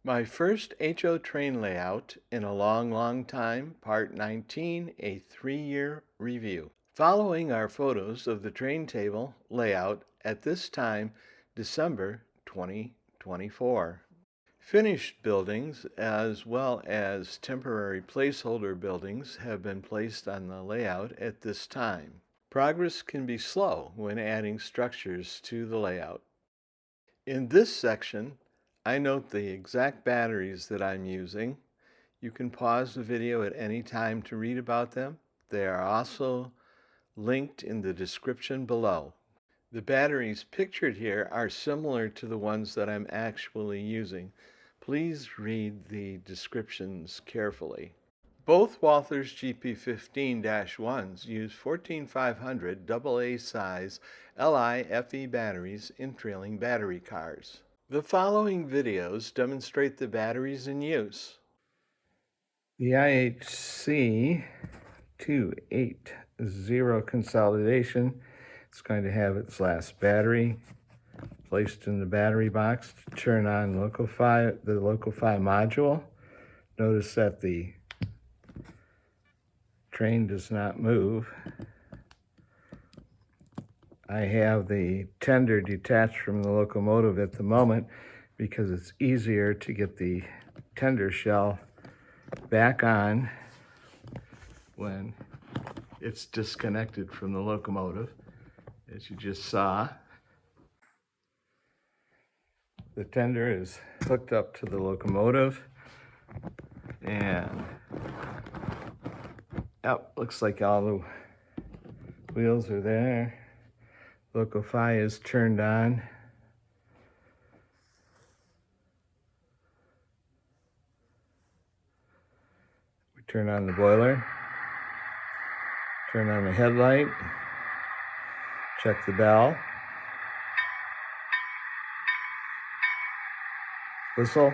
My first HO train layout in a long time, part 19, a 3-year review. Following are photos of the train table layout at this time, December 2024. Finished buildings as well as temporary placeholder buildings have been placed on the layout at this time. Progress can be slow when adding structures to the layout. In this section, I note the exact batteries that I'm using. You can pause the video at any time to read about them. They are also linked in the description below. The batteries pictured here are similar to the ones that I'm actually using. Please read the descriptions carefully. Both Walther's GP15-1s use 14500 AA size LiFe batteries in trailing battery cars. The following videos demonstrate the batteries in use. The IHC 280 consolidation. It's going to have its last battery placed in the battery box to turn on the LocoFi module. Notice that the train does not move. I have the tender detached from the locomotive at the moment because it's easier to get the tender shell back on when it's disconnected from the locomotive. As you just saw, the tender is hooked up to the locomotive, and looks like all the wheels are there. LocoFi is turned on. We turn on the boiler, turn on the headlight, check the bell, whistle.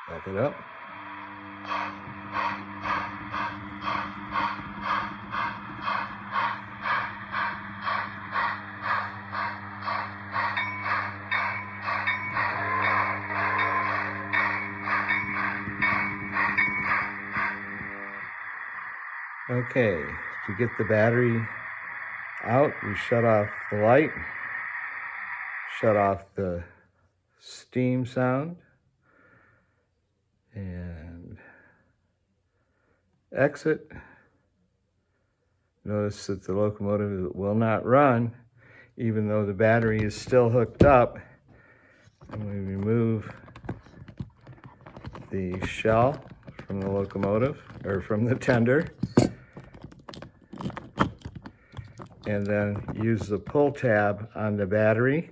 Back it up. Okay, to get the battery out, we shut off the light, shut off the steam sound, and exit. Notice that the locomotive will not run even though the battery is still hooked up. And we remove the shell from the locomotive, or from the tender, and then use the pull tab on the battery.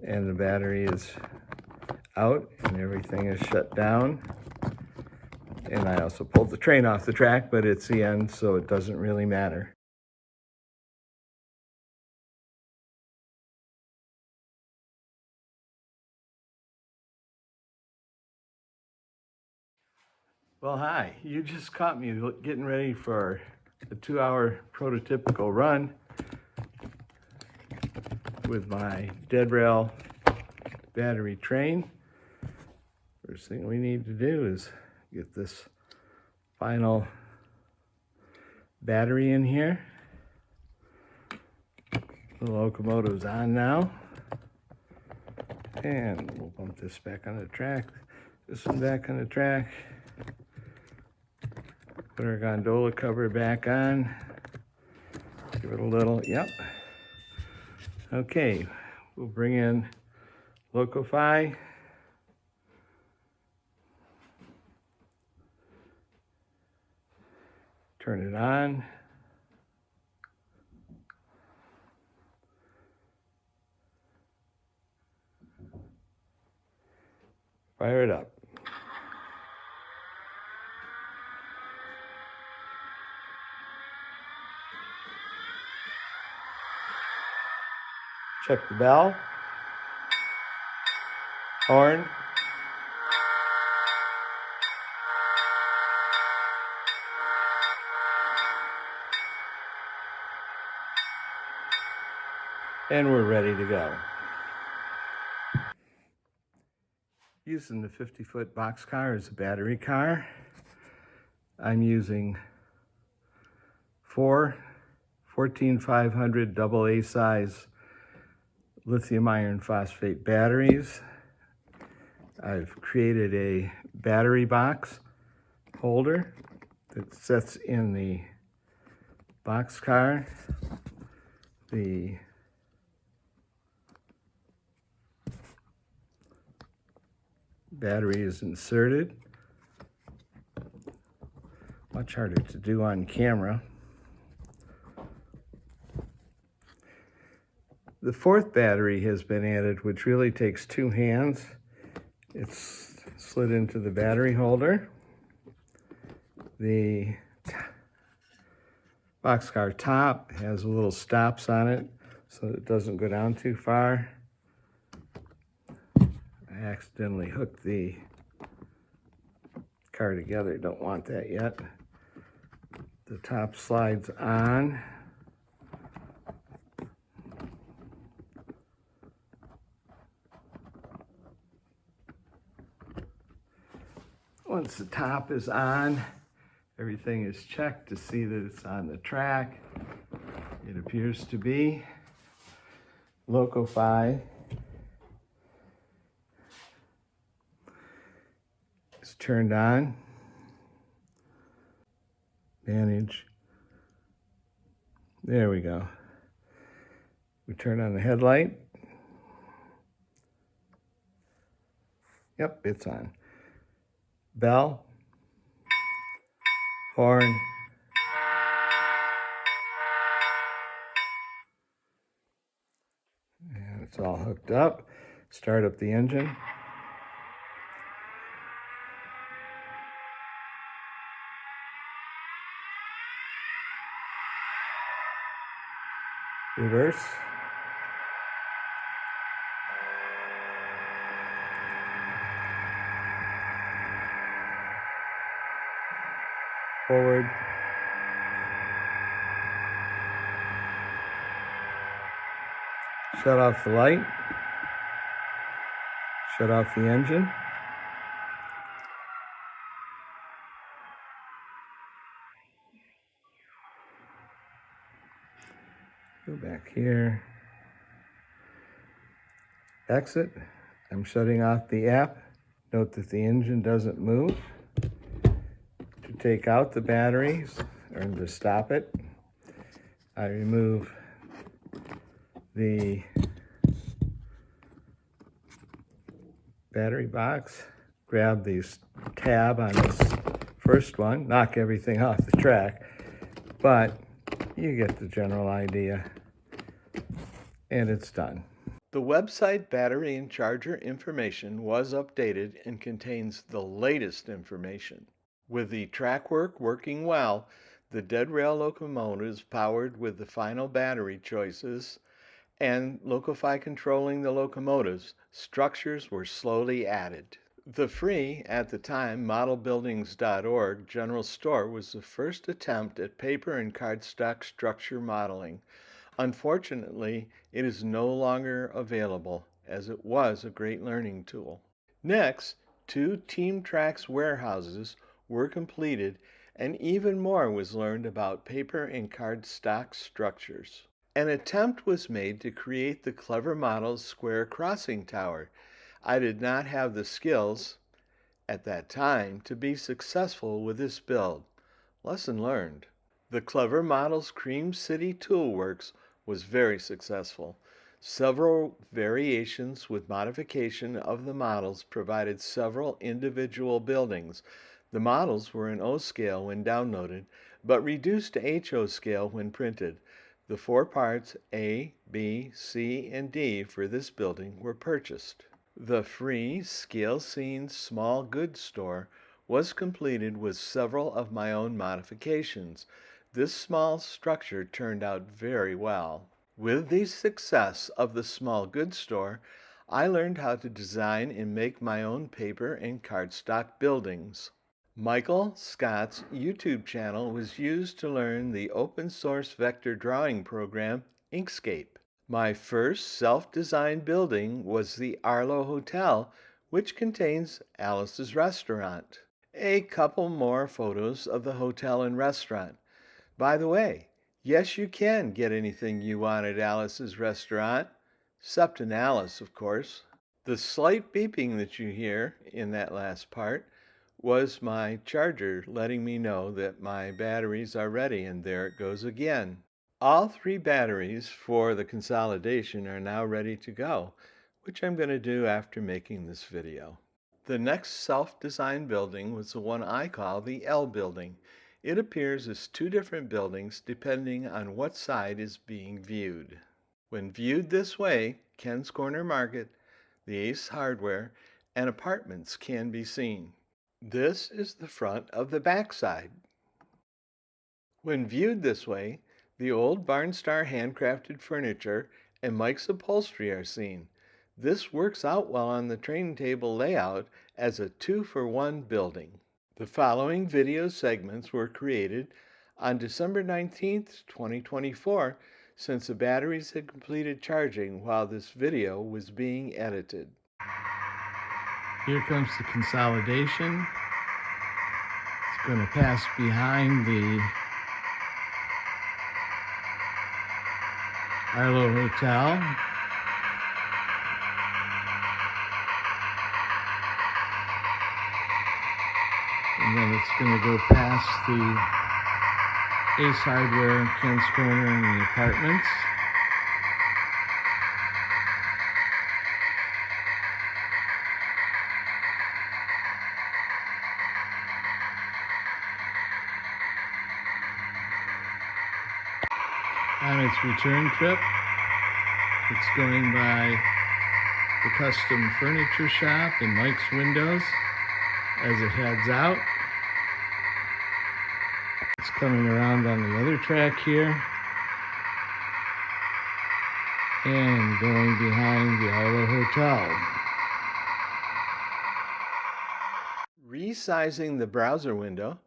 And the battery is out and everything is shut down. And I also pulled the train off the track, but it's the end, so it doesn't really matter. Well, hi, you just caught me getting ready for a 2-hour prototypical run with my dead rail battery train. First thing we need to do is get this final battery in here. The locomotive's on now. And we'll bump this back on the track. This one back on the track. Put our gondola cover back on. Give it a little, yep. Okay, we'll bring in LocoFi. Turn it on. Fire it up. Check the bell, horn, and we're ready to go. Using the 50-foot boxcar as a battery car, I'm using 4 14500 AA size lithium iron phosphate batteries. I've created a battery box holder that sits in the boxcar. The battery is inserted. Much harder to do on camera. The fourth battery has been added, which really takes 2 hands. It's slid into the battery holder. The boxcar top has little stops on it so it doesn't go down too far. I accidentally hooked the car together. Don't want that yet. The top slides on. Once the top is on, everything is checked to see that it's on the track. It appears to be. LocoFi is turned on. Manage. There we go. We turn on the headlight. Yep, it's on. Bell, horn, and it's all hooked up. Start up the engine. Reverse. Forward. Shut off the light. Shut off the engine. Go back here. Exit. I'm shutting off the app. Note that the engine doesn't move. To take out the batteries, or to stop it, I remove the battery box, grab the tab on this first one, knock everything off the track, but you get the general idea, and it's done. The website battery and charger information was updated and contains the latest information. With the track work working well, the dead rail locomotives powered with the final battery choices, and LocoFi controlling the locomotives, structures were slowly added. The free, at the time, modelbuildings.org general store was the first attempt at paper and cardstock structure modeling. Unfortunately, it is no longer available, as it was a great learning tool. Next, 2 Team Tracks warehouses were completed, and even more was learned about paper and cardstock structures. An attempt was made to create the Clever Models square crossing tower. I did not have the skills at that time to be successful with this build. Lesson learned. The Clever Models Cream City Toolworks was very successful. Several variations with modification of the models provided several individual buildings. The models were in O scale when downloaded, but reduced to HO scale when printed. The 4 parts A, B, C, and D for this building were purchased. The free Scale Scenes small goods store was completed with several of my own modifications. This small structure turned out very well. With the success of the small goods store, I learned how to design and make my own paper and cardstock buildings. Michael Scott's YouTube channel was used to learn the open source vector drawing program Inkscape. My first self-designed building was the Arlo Hotel, which contains Alice's restaurant. A couple more photos of the hotel and restaurant. By the way, yes, you can get anything you want at Alice's restaurant, except an Alice, of course. The slight beeping that you hear in that last part was my charger letting me know that my batteries are ready, and there it goes again. All 3 batteries for the consolidation are now ready to go, which I'm going to do after making this video. The next self-designed building was the one I call the L building. It appears as 2 different buildings depending on what side is being viewed. When viewed this way, Ken's Corner Market, the Ace Hardware, and apartments can be seen. This is the front of the back side. When viewed this way, the old Barnstar handcrafted furniture and Mike's upholstery are seen. This works out well on the train table layout as a 2-for-1 building. The following video segments were created on December 19th, 2024, since the batteries had completed charging while this video was being edited. Here comes the consolidation. It's going to pass behind the Arlo Hotel. And then it's going to go past the Ace Hardware, Ken's Corner, and the apartments. On its return trip, it's going by the custom furniture shop and Mike's windows as it heads out. It's coming around on the other track here and going behind the Arlo Hotel. Resizing the browser window,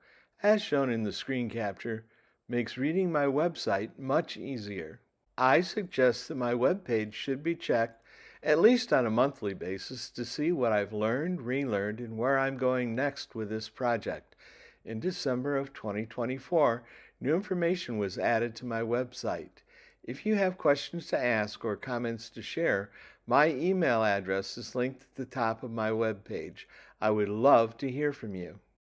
as shown in the screen capture, makes reading my website much easier. I suggest that my web page should be checked at least on a monthly basis to see what I've learned, relearned, and where I'm going next with this project. In December of 2024, new information was added to my website. If you have questions to ask or comments to share, my email address is linked at the top of my web page. I would love to hear from you.